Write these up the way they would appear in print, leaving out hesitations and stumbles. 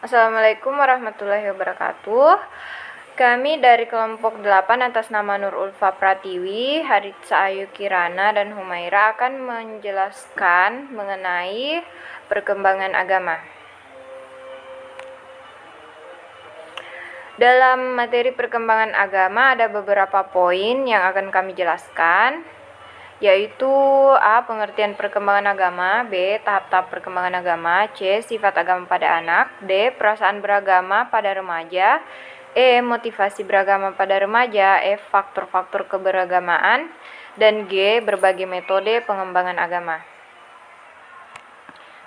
Assalamualaikum warahmatullahi wabarakatuh. Kami dari kelompok 8 atas nama Nur Ulfa Pratiwi, Haritsa Ayu Kirana, dan Humaira akan menjelaskan mengenai perkembangan agama. Dalam materi perkembangan agama ada beberapa poin yang akan kami jelaskan, yaitu A. Pengertian perkembangan agama, B. Tahap-tahap perkembangan agama, C. Sifat agama pada anak, D. Perasaan beragama pada remaja, E. Motivasi beragama pada remaja, F. Faktor-faktor keberagamaan, dan G. Berbagai metode pengembangan agama.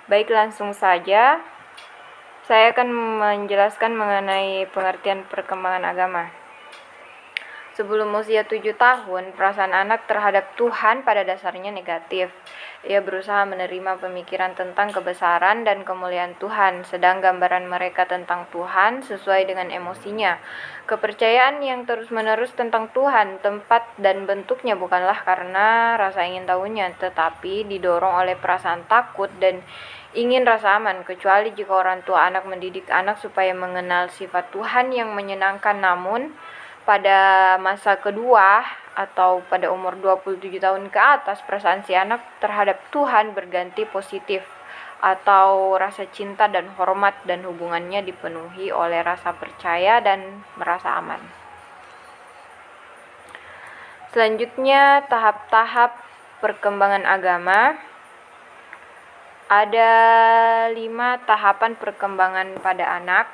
Baik, langsung saja saya akan menjelaskan mengenai pengertian perkembangan agama. Sebelum usia 7 tahun, perasaan anak terhadap Tuhan pada dasarnya negatif. Ia berusaha menerima pemikiran tentang kebesaran dan kemuliaan Tuhan, sedang gambaran mereka tentang Tuhan sesuai dengan emosinya. Kepercayaan yang terus-menerus tentang Tuhan, tempat dan bentuknya bukanlah karena rasa ingin tahunya, tetapi didorong oleh perasaan takut dan ingin rasa aman, kecuali jika orang tua anak mendidik anak supaya mengenal sifat Tuhan yang menyenangkan. Namun pada masa kedua atau pada umur 27 tahun ke atas, perasaan si anak terhadap Tuhan berganti positif atau rasa cinta dan hormat, dan hubungannya dipenuhi oleh rasa percaya dan merasa aman. Selanjutnya, tahap-tahap perkembangan agama. Ada 5 tahapan perkembangan pada anak.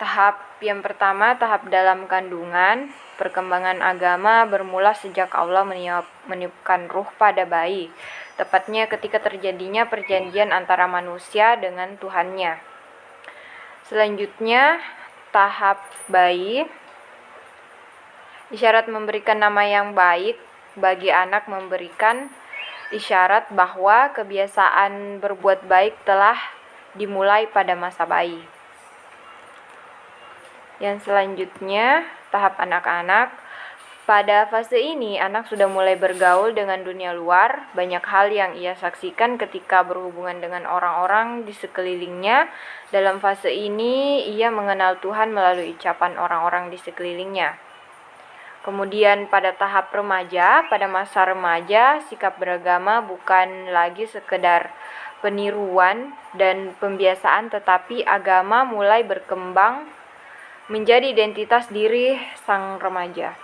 Tahap yang pertama, tahap dalam kandungan. Perkembangan agama bermula sejak Allah meniupkan ruh pada bayi, tepatnya ketika terjadinya perjanjian antara manusia dengan Tuhannya. Selanjutnya, tahap bayi. Isyarat memberikan nama yang baik bagi anak memberikan isyarat bahwa kebiasaan berbuat baik telah dimulai pada masa bayi. Yang selanjutnya, tahap anak-anak. Pada fase ini, anak sudah mulai bergaul dengan dunia luar. Banyak hal yang ia saksikan ketika berhubungan dengan orang-orang di sekelilingnya. Dalam fase ini, ia mengenal Tuhan melalui ucapan orang-orang di sekelilingnya. Kemudian pada tahap remaja, pada masa remaja, sikap beragama bukan lagi sekedar peniruan dan pembiasaan, tetapi agama mulai berkembang menjadi identitas diri sang remaja.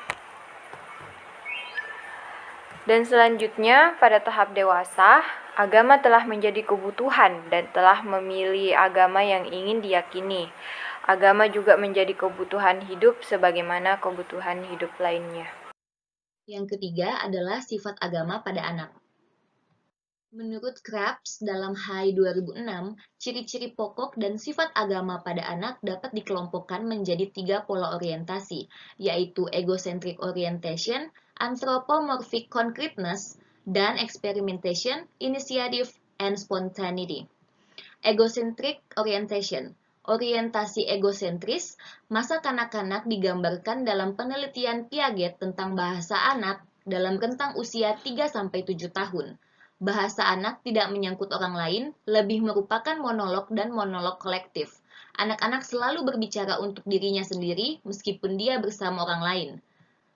Dan selanjutnya, pada tahap dewasa, agama telah menjadi kebutuhan dan telah memilih agama yang ingin diyakini. Agama juga menjadi kebutuhan hidup sebagaimana kebutuhan hidup lainnya. Yang ketiga adalah sifat agama pada anak. Menurut Krabs dalam HAI 2006, ciri-ciri pokok dan sifat agama pada anak dapat dikelompokkan menjadi 3 pola orientasi, yaitu egocentric orientation, anthropomorphic concreteness, dan experimentation, initiative, and spontaneity. Egocentric orientation. Orientasi egosentris, masa kanak-kanak digambarkan dalam penelitian Piaget tentang bahasa anak dalam rentang usia 3-7 tahun. Bahasa anak tidak menyangkut orang lain, lebih merupakan monolog dan monolog kolektif. Anak-anak selalu berbicara untuk dirinya sendiri meskipun dia bersama orang lain.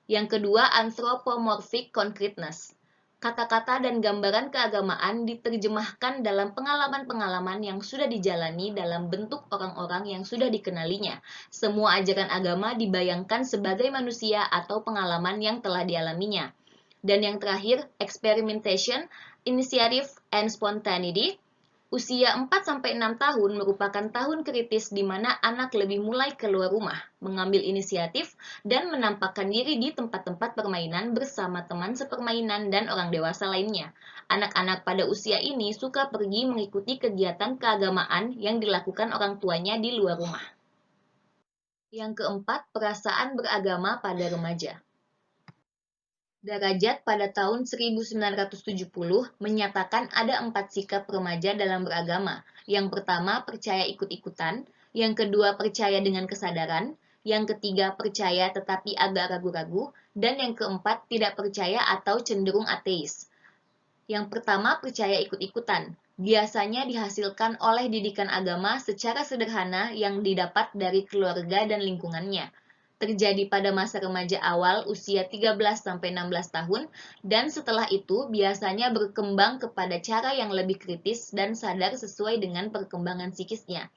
Yang kedua, anthropomorphic concreteness. Kata-kata dan gambaran keagamaan diterjemahkan dalam pengalaman-pengalaman yang sudah dijalani dalam bentuk orang-orang yang sudah dikenalinya. Semua ajaran agama dibayangkan sebagai manusia atau pengalaman yang telah dialaminya. Dan yang terakhir, experimentation, initiative, and spontaneity. Usia 4-6 tahun merupakan tahun kritis di mana anak lebih mulai keluar rumah, mengambil inisiatif, dan menampakkan diri di tempat-tempat permainan bersama teman sepermainan dan orang dewasa lainnya. Anak-anak pada usia ini suka pergi mengikuti kegiatan keagamaan yang dilakukan orang tuanya di luar rumah. Yang keempat, perasaan beragama pada remaja. Darajat pada tahun 1970 menyatakan ada 4 sikap remaja dalam beragama. Yang pertama, percaya ikut-ikutan. Yang kedua, percaya dengan kesadaran. Yang ketiga, percaya tetapi agak ragu-ragu. Dan yang keempat, tidak percaya atau cenderung ateis. Yang pertama, percaya ikut-ikutan. Biasanya dihasilkan oleh didikan agama secara sederhana yang didapat dari keluarga dan lingkungannya. Terjadi pada masa remaja awal usia 13-16 tahun, dan setelah itu biasanya berkembang kepada cara yang lebih kritis dan sadar sesuai dengan perkembangan psikisnya.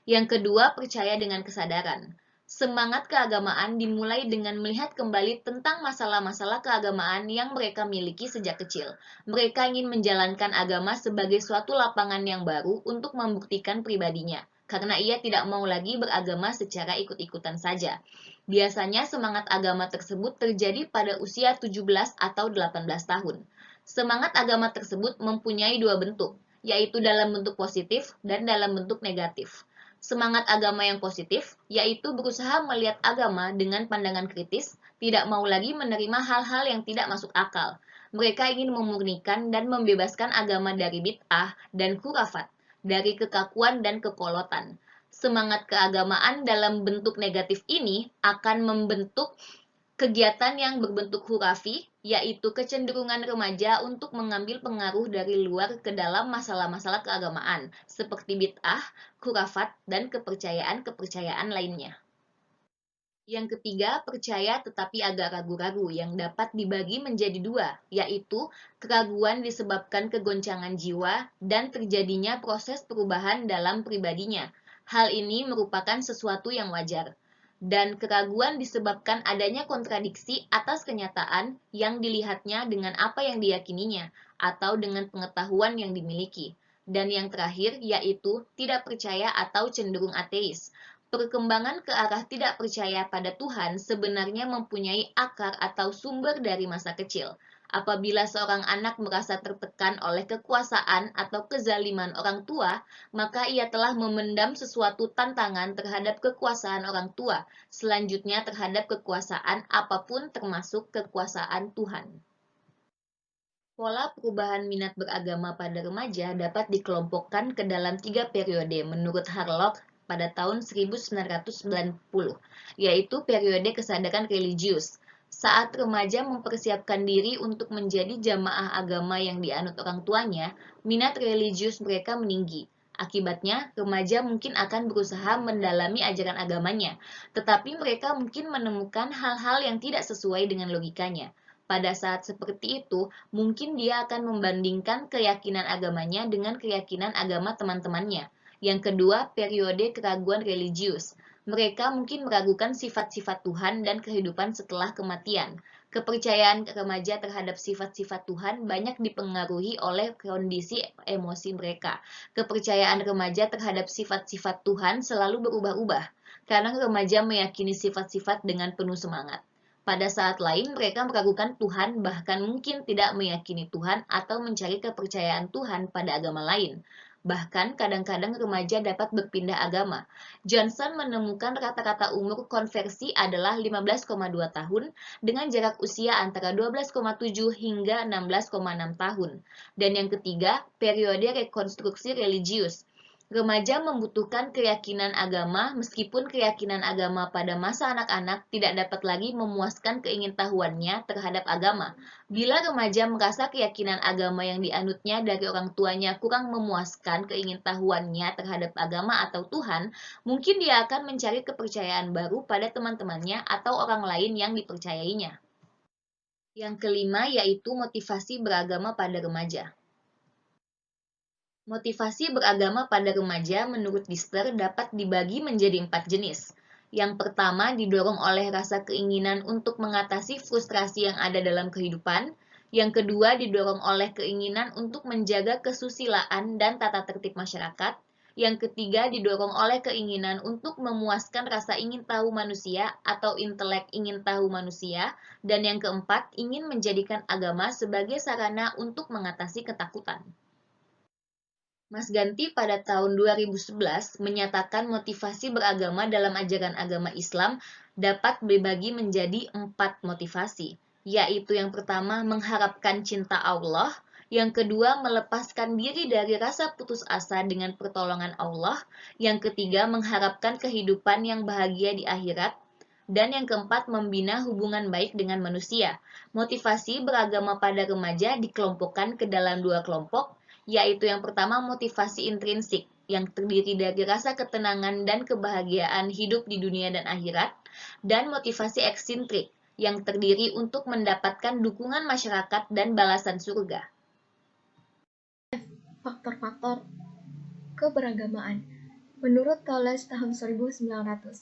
Yang kedua, percaya dengan kesadaran. Semangat keagamaan dimulai dengan melihat kembali tentang masalah-masalah keagamaan yang mereka miliki sejak kecil. Mereka ingin menjalankan agama sebagai suatu lapangan yang baru untuk membuktikan pribadinya, karena ia tidak mau lagi beragama secara ikut-ikutan saja. Biasanya semangat agama tersebut terjadi pada usia 17 atau 18 tahun. Semangat agama tersebut mempunyai dua bentuk, yaitu dalam bentuk positif dan dalam bentuk negatif. Semangat agama yang positif, yaitu berusaha melihat agama dengan pandangan kritis, tidak mau lagi menerima hal-hal yang tidak masuk akal. Mereka ingin memurnikan dan membebaskan agama dari bid'ah dan khurafat, dari kekakuan dan kekolotan. Semangat keagamaan dalam bentuk negatif ini akan membentuk kegiatan yang berbentuk hurafi, yaitu kecenderungan remaja untuk mengambil pengaruh dari luar ke dalam masalah-masalah keagamaan, seperti bid'ah, khurafat, dan kepercayaan-kepercayaan lainnya. Yang ketiga, percaya tetapi agak ragu-ragu yang dapat dibagi menjadi dua, yaitu keraguan disebabkan kegoncangan jiwa dan terjadinya proses perubahan dalam pribadinya. Hal ini merupakan sesuatu yang wajar. Dan keraguan disebabkan adanya kontradiksi atas kenyataan yang dilihatnya dengan apa yang diyakininya, atau dengan pengetahuan yang dimiliki. Dan yang terakhir, yaitu tidak percaya atau cenderung ateis. Perkembangan ke arah tidak percaya pada Tuhan sebenarnya mempunyai akar atau sumber dari masa kecil. Apabila seorang anak merasa tertekan oleh kekuasaan atau kezaliman orang tua, maka ia telah memendam sesuatu tantangan terhadap kekuasaan orang tua, selanjutnya terhadap kekuasaan apapun termasuk kekuasaan Tuhan. Pola perubahan minat beragama pada remaja dapat dikelompokkan ke dalam 3 periode menurut Harlock pada tahun 1990, yaitu periode kesadaran religius. Saat remaja mempersiapkan diri untuk menjadi jamaah agama yang dianut orang tuanya, minat religius mereka meninggi. Akibatnya, remaja mungkin akan berusaha mendalami ajaran agamanya, tetapi mereka mungkin menemukan hal-hal yang tidak sesuai dengan logikanya. Pada saat seperti itu, mungkin dia akan membandingkan keyakinan agamanya dengan keyakinan agama teman-temannya. Yang kedua, periode keraguan religius. Mereka mungkin meragukan sifat-sifat Tuhan dan kehidupan setelah kematian. Kepercayaan remaja terhadap sifat-sifat Tuhan banyak dipengaruhi oleh kondisi emosi mereka. Kepercayaan remaja terhadap sifat-sifat Tuhan selalu berubah-ubah, karena remaja meyakini sifat-sifat dengan penuh semangat. Pada saat lain, mereka meragukan Tuhan, bahkan mungkin tidak meyakini Tuhan atau mencari kepercayaan Tuhan pada agama lain. Bahkan, kadang-kadang remaja dapat berpindah agama. Johnson menemukan rata-rata umur konversi adalah 15,2 tahun, dengan jarak usia antara 12,7 hingga 16,6 tahun. Dan yang ketiga, periode rekonstruksi religius. Remaja membutuhkan keyakinan agama, meskipun keyakinan agama pada masa anak-anak tidak dapat lagi memuaskan keingintahuannya terhadap agama. Bila remaja merasa keyakinan agama yang dianutnya dari orang tuanya kurang memuaskan keingintahuannya terhadap agama atau Tuhan, mungkin dia akan mencari kepercayaan baru pada teman-temannya atau orang lain yang dipercayainya. Yang kelima yaitu motivasi beragama pada remaja. Motivasi beragama pada remaja menurut Lister dapat dibagi menjadi 4 jenis. Yang pertama didorong oleh rasa keinginan untuk mengatasi frustrasi yang ada dalam kehidupan. Yang kedua didorong oleh keinginan untuk menjaga kesusilaan dan tata tertib masyarakat. Yang ketiga didorong oleh keinginan untuk memuaskan rasa ingin tahu manusia atau intelek ingin tahu manusia. Dan yang keempat ingin menjadikan agama sebagai sarana untuk mengatasi ketakutan. Mas Ganti pada tahun 2011 menyatakan motivasi beragama dalam ajaran agama Islam dapat dibagi menjadi 4 motivasi, yaitu yang pertama mengharapkan cinta Allah, yang kedua melepaskan diri dari rasa putus asa dengan pertolongan Allah, yang ketiga mengharapkan kehidupan yang bahagia di akhirat, Dan yang keempat, membina hubungan baik dengan manusia. Motivasi beragama pada remaja dikelompokkan ke dalam dua kelompok, yaitu yang pertama motivasi intrinsik, yang terdiri dari rasa ketenangan dan kebahagiaan hidup di dunia dan akhirat, dan motivasi eksintrik, yang terdiri untuk mendapatkan dukungan masyarakat dan balasan surga. Faktor-faktor keberagamaan. Menurut Thales tahun 1992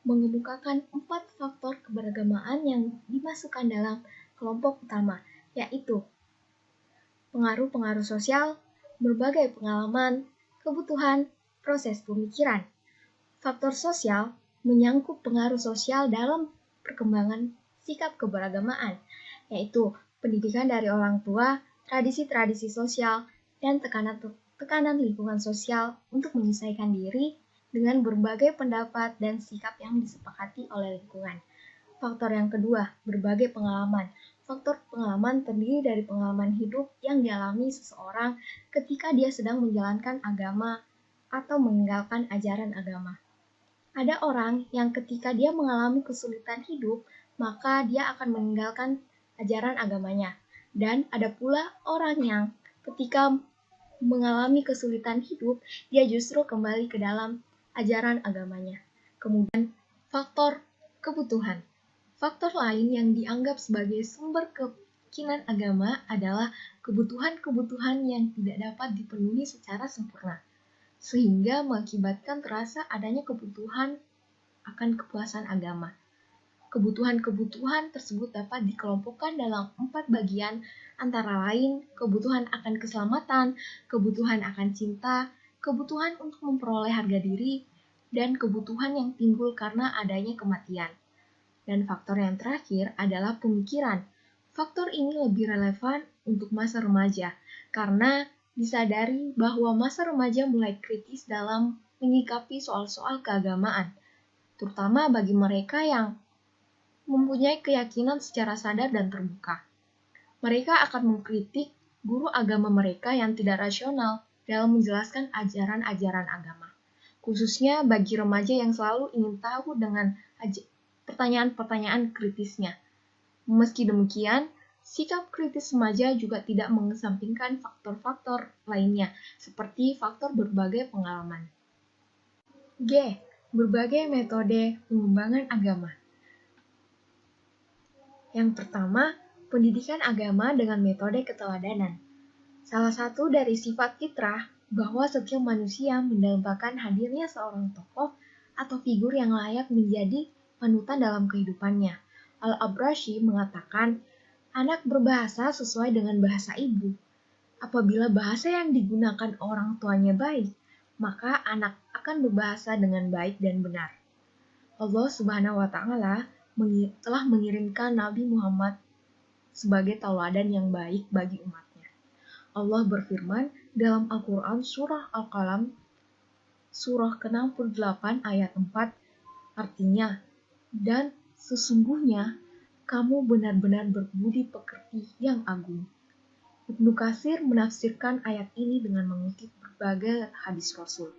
mengemukakan 4 faktor keberagamaan yang dimasukkan dalam kelompok utama, yaitu pengaruh-pengaruh sosial, berbagai pengalaman, kebutuhan, proses pemikiran. Faktor sosial menyangkut pengaruh sosial dalam perkembangan sikap keberagamaan, yaitu pendidikan dari orang tua, tradisi-tradisi sosial, dan tekanan lingkungan sosial untuk menyesuaikan diri dengan berbagai pendapat dan sikap yang disepakati oleh lingkungan. Faktor yang kedua, berbagai pengalaman. Faktor pengalaman terdiri dari pengalaman hidup yang dialami seseorang ketika dia sedang menjalankan agama atau meninggalkan ajaran agama. Ada orang yang ketika dia mengalami kesulitan hidup, maka dia akan meninggalkan ajaran agamanya. Dan ada pula orang yang ketika mengalami kesulitan hidup, dia justru kembali ke dalam ajaran agamanya. Kemudian, faktor kebutuhan. Faktor lain yang dianggap sebagai sumber keyakinan agama adalah kebutuhan-kebutuhan yang tidak dapat dipenuhi secara sempurna, sehingga mengakibatkan terasa adanya kebutuhan akan kepuasan agama. Kebutuhan-kebutuhan tersebut dapat dikelompokkan dalam 4 bagian, antara lain kebutuhan akan keselamatan, kebutuhan akan cinta, kebutuhan untuk memperoleh harga diri, dan kebutuhan yang timbul karena adanya kematian. Dan faktor yang terakhir adalah pemikiran. Faktor ini lebih relevan untuk masa remaja, karena disadari bahwa masa remaja mulai kritis dalam menyikapi soal-soal keagamaan, terutama bagi mereka yang mempunyai keyakinan secara sadar dan terbuka. Mereka akan mengkritik guru agama mereka yang tidak rasional dalam menjelaskan ajaran-ajaran agama, khususnya bagi remaja yang selalu ingin tahu dengan pertanyaan-pertanyaan kritisnya. Meski demikian, sikap kritis remaja juga tidak mengesampingkan faktor-faktor lainnya, seperti faktor berbagai pengalaman. G. Berbagai metode pengembangan agama. Yang pertama, pendidikan agama dengan metode keteladanan. Salah satu dari sifat fitrah bahwa setiap manusia mendambakan hadirnya seorang tokoh atau figur yang layak menjadi panutan dalam kehidupannya. Al-Abrashi mengatakan, anak berbahasa sesuai dengan bahasa ibu. Apabila bahasa yang digunakan orang tuanya baik, maka anak akan berbahasa dengan baik dan benar. Allah Subhanahu wa Ta'ala telah mengirimkan Nabi Muhammad sebagai tauladan yang baik bagi umatnya. Allah berfirman dalam Al-Quran surah Al-Qalam surah ke-68 ayat 4, artinya, dan sesungguhnya kamu benar-benar berbudi pekerti yang agung. Ibnu Katsir menafsirkan ayat ini dengan mengutip berbagai hadis Rasul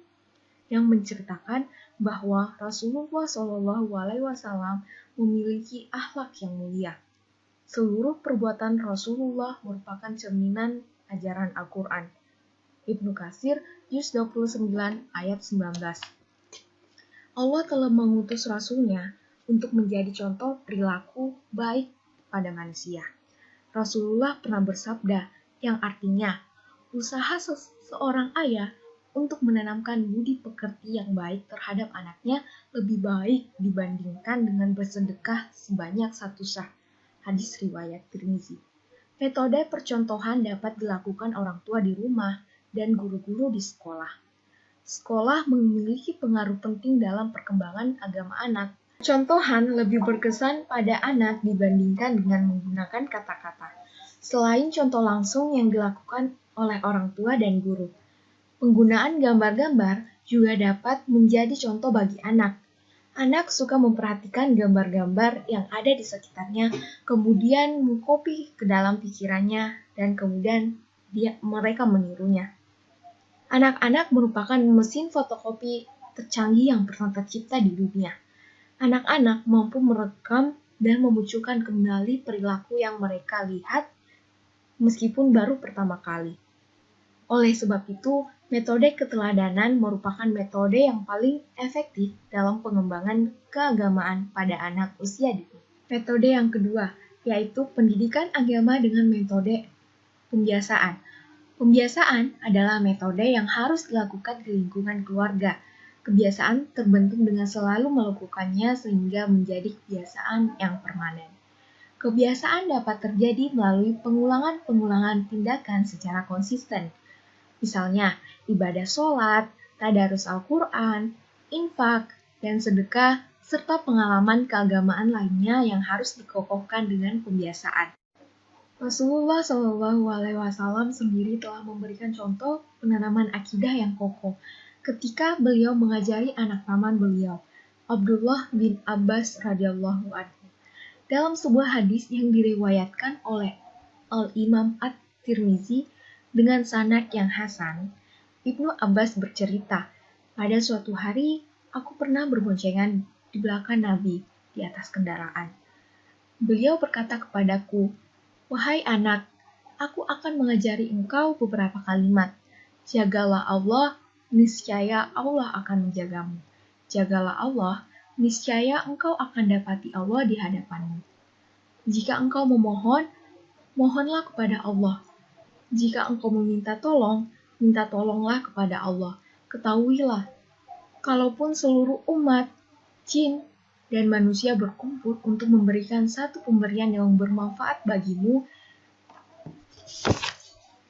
yang menceritakan bahwa Rasulullah SAW memiliki akhlak yang mulia. Seluruh perbuatan Rasulullah merupakan cerminan ajaran Al-Quran. Ibnu Katsir, juz 29 ayat 19. Allah telah mengutus Rasulnya untuk menjadi contoh perilaku baik pada manusia. Rasulullah pernah bersabda, yang artinya, usaha seorang ayah untuk menanamkan budi pekerti yang baik terhadap anaknya lebih baik dibandingkan dengan bersedekah sebanyak 1 sah. Hadis riwayat Tirmizi. Metode percontohan dapat dilakukan orang tua di rumah dan guru-guru di sekolah. Sekolah memiliki pengaruh penting dalam perkembangan agama anak. Contohan lebih berkesan pada anak dibandingkan dengan menggunakan kata-kata. Selain contoh langsung yang dilakukan oleh orang tua dan guru, penggunaan gambar-gambar juga dapat menjadi contoh bagi anak. Anak suka memperhatikan gambar-gambar yang ada di sekitarnya, kemudian mengkopi ke dalam pikirannya, dan kemudian mereka menirunya. Anak-anak merupakan mesin fotokopi tercanggih yang pernah tercipta di dunia. Anak-anak mampu merekam dan memunculkan kembali perilaku yang mereka lihat meskipun baru pertama kali. Oleh sebab itu, metode keteladanan merupakan metode yang paling efektif dalam pengembangan keagamaan pada anak usia dini. Metode yang kedua, yaitu pendidikan agama dengan metode pembiasaan. Pembiasaan adalah metode yang harus dilakukan di lingkungan keluarga. Kebiasaan terbentuk dengan selalu melakukannya sehingga menjadi kebiasaan yang permanen. Kebiasaan dapat terjadi melalui pengulangan-pengulangan tindakan secara konsisten. Misalnya, ibadah sholat, tadarus Al-Quran, infak, dan sedekah, serta pengalaman keagamaan lainnya yang harus dikokohkan dengan pembiasaan. Rasulullah SAW sendiri telah memberikan contoh penanaman akidah yang kokoh ketika beliau mengajari anak paman beliau, Abdullah bin Abbas radhiyallahu anhu. Dalam sebuah hadis yang diriwayatkan oleh Al-Imam At-Tirmizi dengan sanad yang hasan, Ibnu Abbas bercerita, pada suatu hari aku pernah berboncengan di belakang Nabi di atas kendaraan. Beliau berkata kepadaku, "Wahai anak, aku akan mengajari engkau beberapa kalimat. Jagalah Allah, niscaya Allah akan menjagamu. Jagalah Allah, niscaya engkau akan dapati Allah di hadapanmu. Jika engkau memohon, mohonlah kepada Allah. Jika engkau meminta tolong, minta tolonglah kepada Allah. Ketahuilah, kalaupun seluruh umat, jin, dan manusia berkumpul untuk memberikan satu pemberian yang bermanfaat bagimu,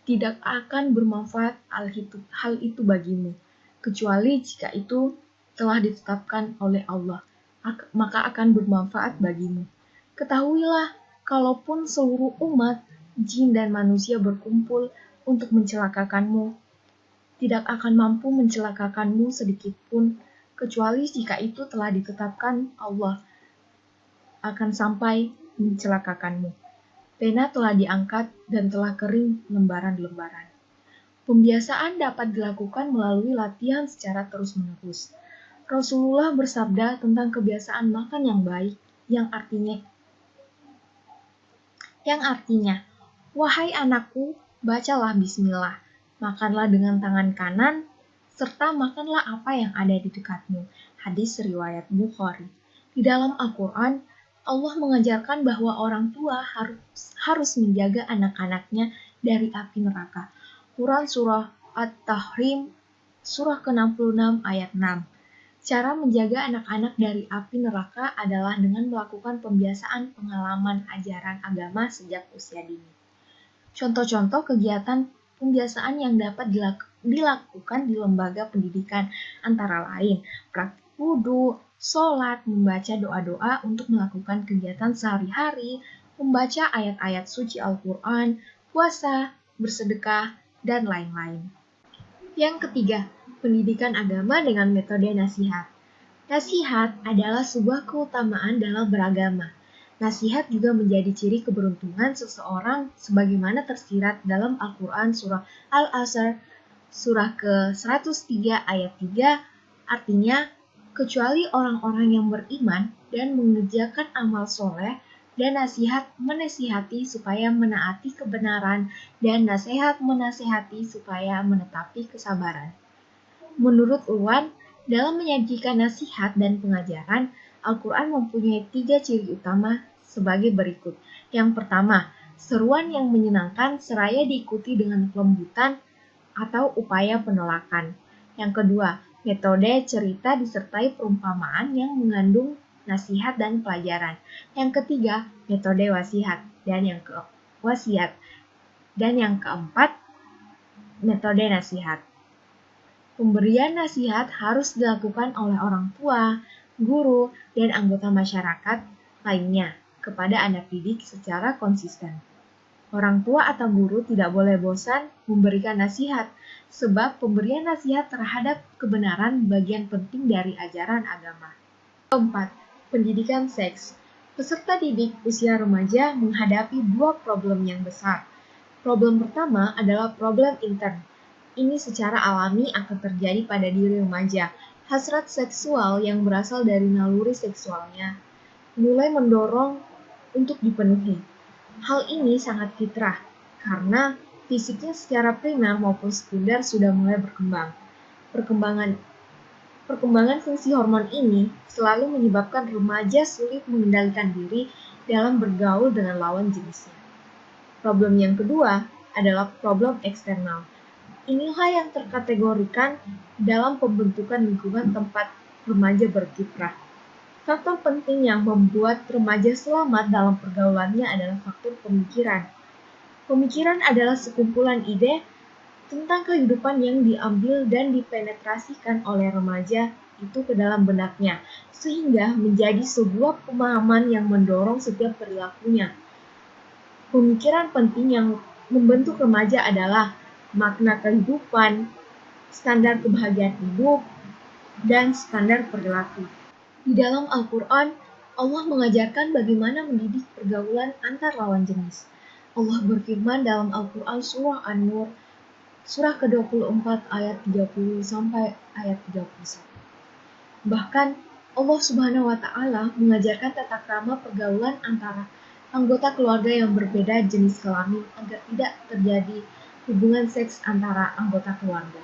tidak akan bermanfaat hal itu bagimu, kecuali jika itu telah ditetapkan oleh Allah, maka akan bermanfaat bagimu. Ketahuilah, kalaupun seluruh umat, jin dan manusia berkumpul untuk mencelakakanmu, tidak akan mampu mencelakakanmu sedikit pun, kecuali jika itu telah ditetapkan Allah akan sampai mencelakakanmu. Pena telah diangkat dan telah kering lembaran-lembaran. Pembiasaan dapat dilakukan melalui latihan secara terus-menerus. Rasulullah bersabda tentang kebiasaan makan yang baik, yang artinya, "Wahai anakku, bacalah bismillah, makanlah dengan tangan kanan, serta makanlah apa yang ada di dekatmu." Hadis riwayat Bukhari. Di dalam Al-Quran, Allah mengajarkan bahwa orang tua harus menjaga anak-anaknya dari api neraka. Quran Surah At-Tahrim, Surah ke-66 ayat 6. Cara menjaga anak-anak dari api neraka adalah dengan melakukan pembiasaan pengalaman ajaran agama sejak usia dini. Contoh-contoh kegiatan pembiasaan yang dapat dilakukan di lembaga pendidikan antara lain praktik wudhu, sholat, membaca doa-doa untuk melakukan kegiatan sehari-hari, membaca ayat-ayat suci Al-Quran, puasa, bersedekah, dan lain-lain. Yang ketiga, pendidikan agama dengan metode nasihat. Nasihat adalah sebuah keutamaan dalam beragama. Nasihat juga menjadi ciri keberuntungan seseorang sebagaimana tersirat dalam Al-Quran Surah Al-Asr, Surah ke-103 ayat 3, artinya, kecuali orang-orang yang beriman dan mengerjakan amal soleh, dan nasihat menasihati supaya menaati kebenaran, dan nasihat menasihati supaya menetapi kesabaran. Menurut Urwan, dalam menyajikan nasihat dan pengajaran, Al-Quran mempunyai 3 ciri utama sebagai berikut. Yang pertama, seruan yang menyenangkan seraya diikuti dengan kelembutan atau upaya penolakan. Yang kedua, metode cerita disertai perumpamaan yang mengandung nasihat dan pelajaran. Yang ketiga, metode wasiat. Dan yang keempat, metode nasihat. Pemberian nasihat harus dilakukan oleh orang tua, guru, dan anggota masyarakat lainnya kepada anak didik secara konsisten. Orang tua atau guru tidak boleh bosan memberikan nasihat, sebab pemberian nasihat terhadap kebenaran bagian penting dari ajaran agama. Keempat, pendidikan seks. Peserta didik usia remaja menghadapi 2 problem yang besar. Problem pertama adalah problem intern. Ini secara alami akan terjadi pada diri remaja. hasrat seksual yang berasal dari naluri seksualnya mulai mendorong untuk dipenuhi. Hal ini sangat fitrah, karena fisiknya secara primer maupun sekunder sudah mulai berkembang. Perkembangan fungsi hormon ini selalu menyebabkan remaja sulit mengendalikan diri dalam bergaul dengan lawan jenisnya. Problem yang kedua adalah problem eksternal. Inilah yang terkategorikan dalam pembentukan lingkungan tempat remaja berkiprah. Faktor penting yang membuat remaja selamat dalam pergaulannya adalah faktor pemikiran. Pemikiran adalah sekumpulan ide tentang kehidupan yang diambil dan dipenetrasikan oleh remaja itu ke dalam benaknya, sehingga menjadi sebuah pemahaman yang mendorong setiap perilakunya. Pemikiran penting yang membentuk remaja adalah makna kehidupan, standar kebahagiaan hidup, dan standar perilaku. Di dalam Al-Quran, Allah mengajarkan bagaimana mendidik pergaulan antar lawan jenis. Allah berfirman dalam Al-Quran surah An-Nur, surah ke-24 ayat 30 sampai ayat 31. Bahkan, Allah Subhanahu wa Ta'ala mengajarkan tata krama pergaulan antara anggota keluarga yang berbeda jenis kelamin agar tidak terjadi hubungan seks antara anggota keluarga.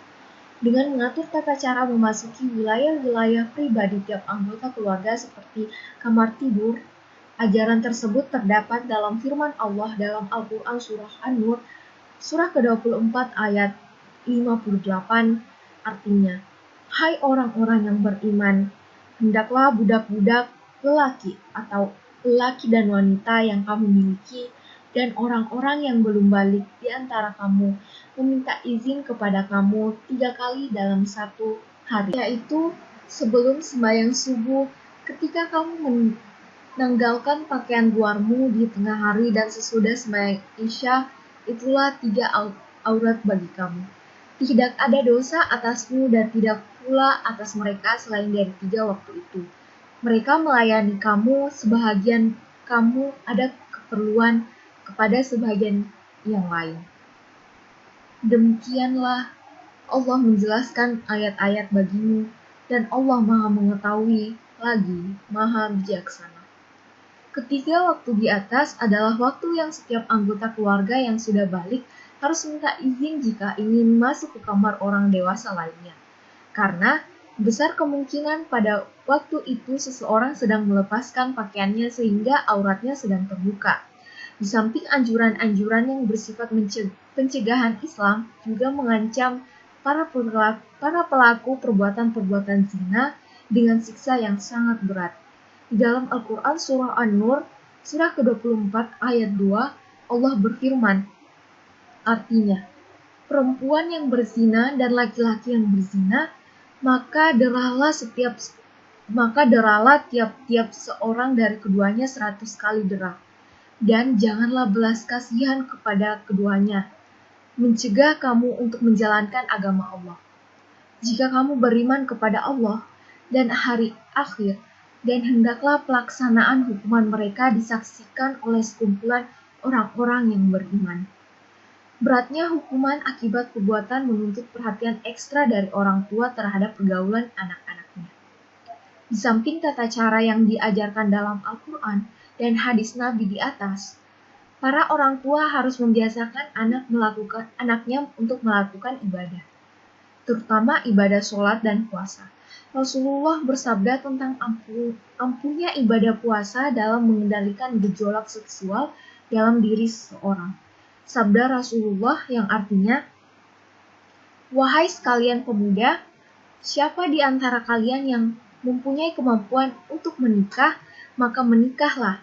Dengan mengatur tata cara memasuki wilayah-wilayah pribadi tiap anggota keluarga seperti kamar tidur, ajaran tersebut terdapat dalam firman Allah dalam Al-Quran surah An-Nur, surah ke-24 ayat 58, artinya, hai orang-orang yang beriman, hendaklah budak-budak lelaki atau lelaki dan wanita yang kamu miliki dan orang-orang yang belum balik di antara kamu meminta izin kepada kamu 3 kali dalam satu hari, yaitu sebelum sembahyang subuh, ketika kamu menanggalkan pakaian luarmu di tengah hari dan sesudah sembahyang isya, itulah 3 aurat bagi kamu. Tidak ada dosa atasmu dan tidak pula atas mereka selain dari 3 waktu itu. Mereka melayani kamu, sebahagian kamu ada keperluan kepada sebagian yang lain. Demikianlah Allah menjelaskan ayat-ayat bagimu, dan Allah Maha Mengetahui lagi Maha Bijaksana. Ketiga waktu di atas adalah waktu yang setiap anggota keluarga yang sudah balik harus minta izin jika ingin masuk ke kamar orang dewasa lainnya. Karena besar kemungkinan pada waktu itu seseorang sedang melepaskan pakaiannya sehingga auratnya sedang terbuka. Di samping anjuran-anjuran yang bersifat pencegahan, Islam juga mengancam para pelaku perbuatan-perbuatan zina dengan siksa yang sangat berat. Di dalam Al-Quran surah An-Nur, surah ke-24 ayat 2, Allah berfirman, artinya, perempuan yang berzina dan laki-laki yang berzina, maka deralah tiap-tiap seorang dari keduanya 100 kali derah. Dan janganlah belas kasihan kepada keduanya, mencegah kamu untuk menjalankan agama Allah. Jika kamu beriman kepada Allah dan hari akhir, dan hendaklah pelaksanaan hukuman mereka disaksikan oleh sekumpulan orang-orang yang beriman. Beratnya hukuman akibat perbuatan menuntut perhatian ekstra dari orang tua terhadap pergaulan anak-anaknya. Di samping tata cara yang diajarkan dalam Al-Quran dan hadis Nabi di atas, para orang tua harus membiasakan anaknya untuk melakukan ibadah, terutama ibadah sholat dan puasa. Rasulullah bersabda tentang ampuhnya ibadah puasa dalam mengendalikan gejolak seksual dalam diri seseorang. Sabda Rasulullah yang artinya, wahai sekalian pemuda, siapa di antara kalian yang mempunyai kemampuan untuk menikah, maka menikahlah.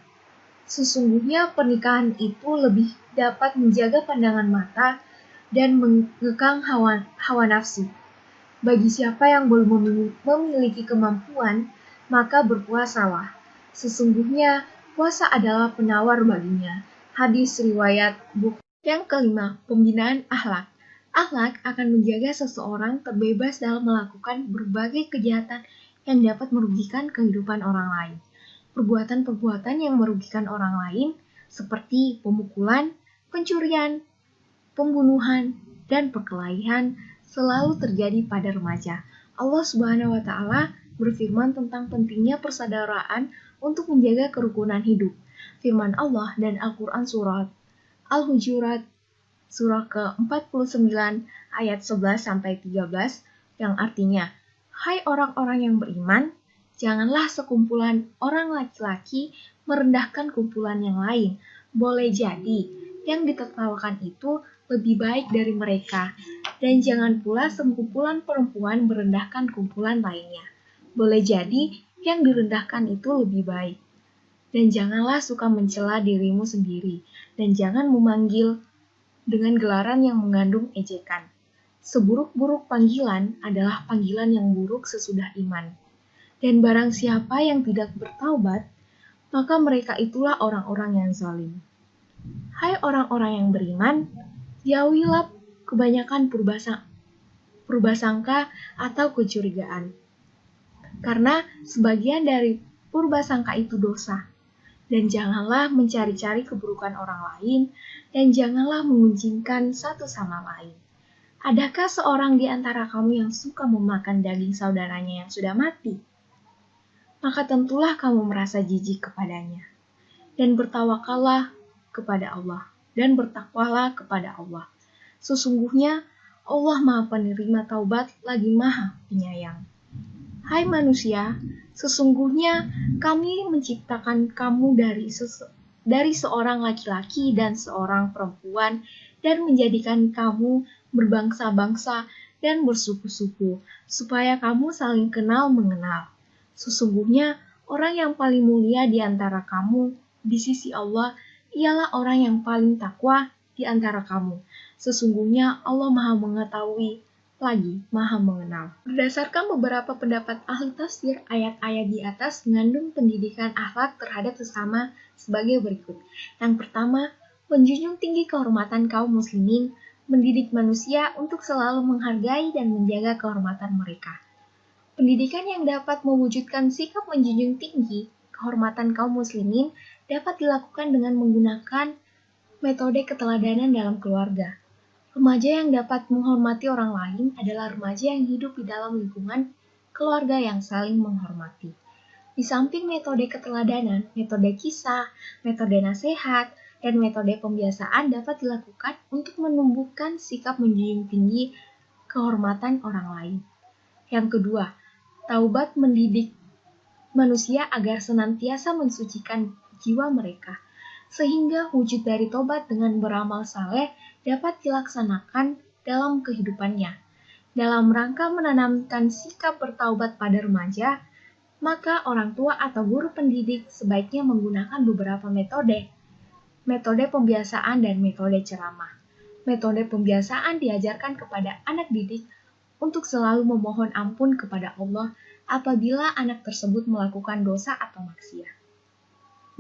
Sesungguhnya pernikahan itu lebih dapat menjaga pandangan mata dan mengekang hawa nafsu. Bagi siapa yang belum memiliki kemampuan, maka berpuasalah. Sesungguhnya puasa adalah penawar baginya. Hadis riwayat Bukhari. Yang kelima, pembinaan akhlak. Akhlak akan menjaga seseorang terbebas dalam melakukan berbagai kejahatan yang dapat merugikan kehidupan orang lain. Perbuatan-perbuatan yang merugikan orang lain seperti pemukulan, pencurian, pembunuhan, dan perkelahian selalu terjadi pada remaja. Allah Subhanahu wa Ta'ala berfirman tentang pentingnya persaudaraan untuk menjaga kerukunan hidup. Firman Allah dan Al-Quran surat Al-Hujurat surah ke-49 ayat 11-13 yang artinya, "Hai orang-orang yang beriman, janganlah sekumpulan orang laki-laki merendahkan kumpulan yang lain. Boleh jadi yang ditertawakan itu lebih baik dari mereka, dan jangan pula sekumpulan perempuan merendahkan kumpulan lainnya. Boleh jadi yang direndahkan itu lebih baik. Dan janganlah suka mencela dirimu sendiri, dan jangan memanggil dengan gelaran yang mengandung ejekan. Seburuk-buruk panggilan adalah panggilan yang buruk sesudah iman. Dan barang siapa yang tidak bertaubat, maka mereka itulah orang-orang yang zalim." Hai orang-orang yang beriman, jauhilah kebanyakan purbasangka atau kecurigaan. Karena sebagian dari purbasangka itu dosa. Dan janganlah mencari-cari keburukan orang lain, dan janganlah mengunjingkan satu sama lain. Adakah seorang di antara kamu yang suka memakan daging saudaranya yang sudah mati? Maka tentulah kamu merasa jijik kepadanya. Dan bertawakallah kepada Allah, dan bertakwalah kepada Allah. Sesungguhnya Allah Maha Penerima Taubat lagi Maha Penyayang. Hai manusia, sesungguhnya kami menciptakan kamu dari seorang laki-laki dan seorang perempuan, dan menjadikan kamu berbangsa-bangsa dan bersuku-suku, supaya kamu saling kenal mengenal. Sesungguhnya orang yang paling mulia di antara kamu di sisi Allah ialah orang yang paling takwa di antara kamu. Sesungguhnya Allah Maha Mengetahui lagi Maha Mengenal. Berdasarkan beberapa pendapat ahli tafsir, ayat-ayat di atas mengandung pendidikan akhlak terhadap sesama sebagai berikut. Yang pertama, menjunjung tinggi kehormatan kaum muslimin, mendidik manusia untuk selalu menghargai dan menjaga kehormatan mereka. Pendidikan yang dapat mewujudkan sikap menjunjung tinggi kehormatan kaum muslimin dapat dilakukan dengan menggunakan metode keteladanan dalam keluarga. Remaja yang dapat menghormati orang lain adalah remaja yang hidup di dalam lingkungan keluarga yang saling menghormati. Di samping metode keteladanan, metode kisah, metode nasihat, dan metode pembiasaan dapat dilakukan untuk menumbuhkan sikap menjunjung tinggi kehormatan orang lain. Yang kedua, taubat mendidik manusia agar senantiasa mensucikan jiwa mereka, sehingga wujud dari tobat dengan beramal saleh dapat dilaksanakan dalam kehidupannya. Dalam rangka menanamkan sikap bertaubat pada remaja, maka orang tua atau guru pendidik sebaiknya menggunakan beberapa metode. Metode pembiasaan dan metode ceramah. Metode pembiasaan diajarkan kepada anak didik untuk selalu memohon ampun kepada Allah apabila anak tersebut melakukan dosa atau maksiat.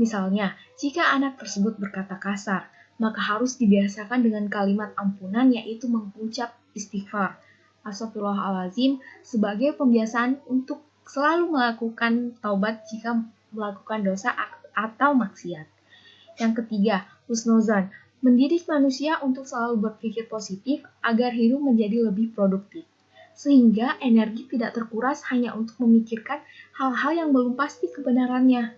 Misalnya, jika anak tersebut berkata kasar, maka harus dibiasakan dengan kalimat ampunan, yaitu mengucap istighfar, astagfirullahaladzim, sebagai pembiasaan untuk selalu melakukan taubat jika melakukan dosa atau maksiat. Yang ketiga, husnuzan, mendidik manusia untuk selalu berpikir positif agar hidup menjadi lebih produktif, sehingga energi tidak terkuras hanya untuk memikirkan hal-hal yang belum pasti kebenarannya.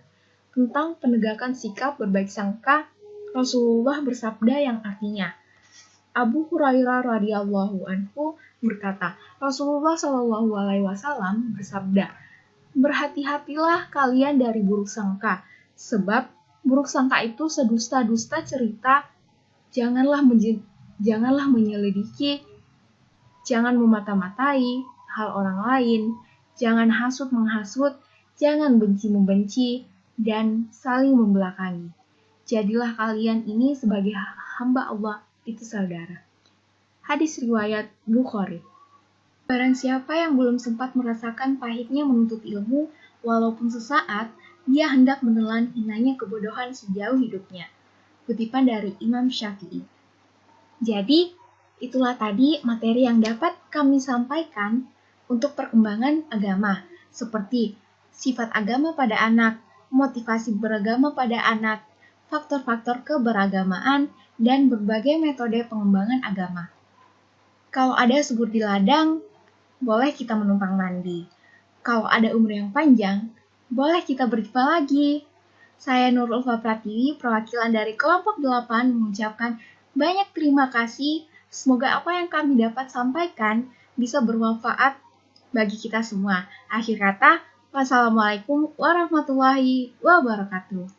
Tentang penegakan sikap berbaik sangka, Rasulullah bersabda yang artinya, Abu Hurairah radhiyallahu anhu berkata, Rasulullah Shallallahu alaihi wasallam bersabda, "Berhati-hatilah kalian dari buruk sangka, sebab buruk sangka itu sedusta-dusta cerita. Janganlah menyelidiki, jangan memata-matai hal orang lain, jangan hasut menghasut, jangan benci membenci, dan saling membelakangi. Jadilah kalian ini sebagai hamba Allah itu saudara." Hadis riwayat Bukhari. Barang siapa yang belum sempat merasakan pahitnya menuntut ilmu, walaupun sesaat, dia hendak menelan hinanya kebodohan sejauh hidupnya. Kutipan dari Imam Syafi'i. Jadi, itulah tadi materi yang dapat kami sampaikan untuk perkembangan agama, seperti sifat agama pada anak, motivasi beragama pada anak, faktor-faktor keberagamaan, dan berbagai metode pengembangan agama. Kalau ada subur di ladang, boleh kita menumpang mandi. Kalau ada umur yang panjang, boleh kita berjumpa lagi. Saya Nurul Pratiwi, perwakilan dari kelompok 8 mengucapkan banyak terima kasih. Semoga apa yang kami dapat sampaikan bisa bermanfaat bagi kita semua. Akhir kata, wassalamualaikum warahmatullahi wabarakatuh.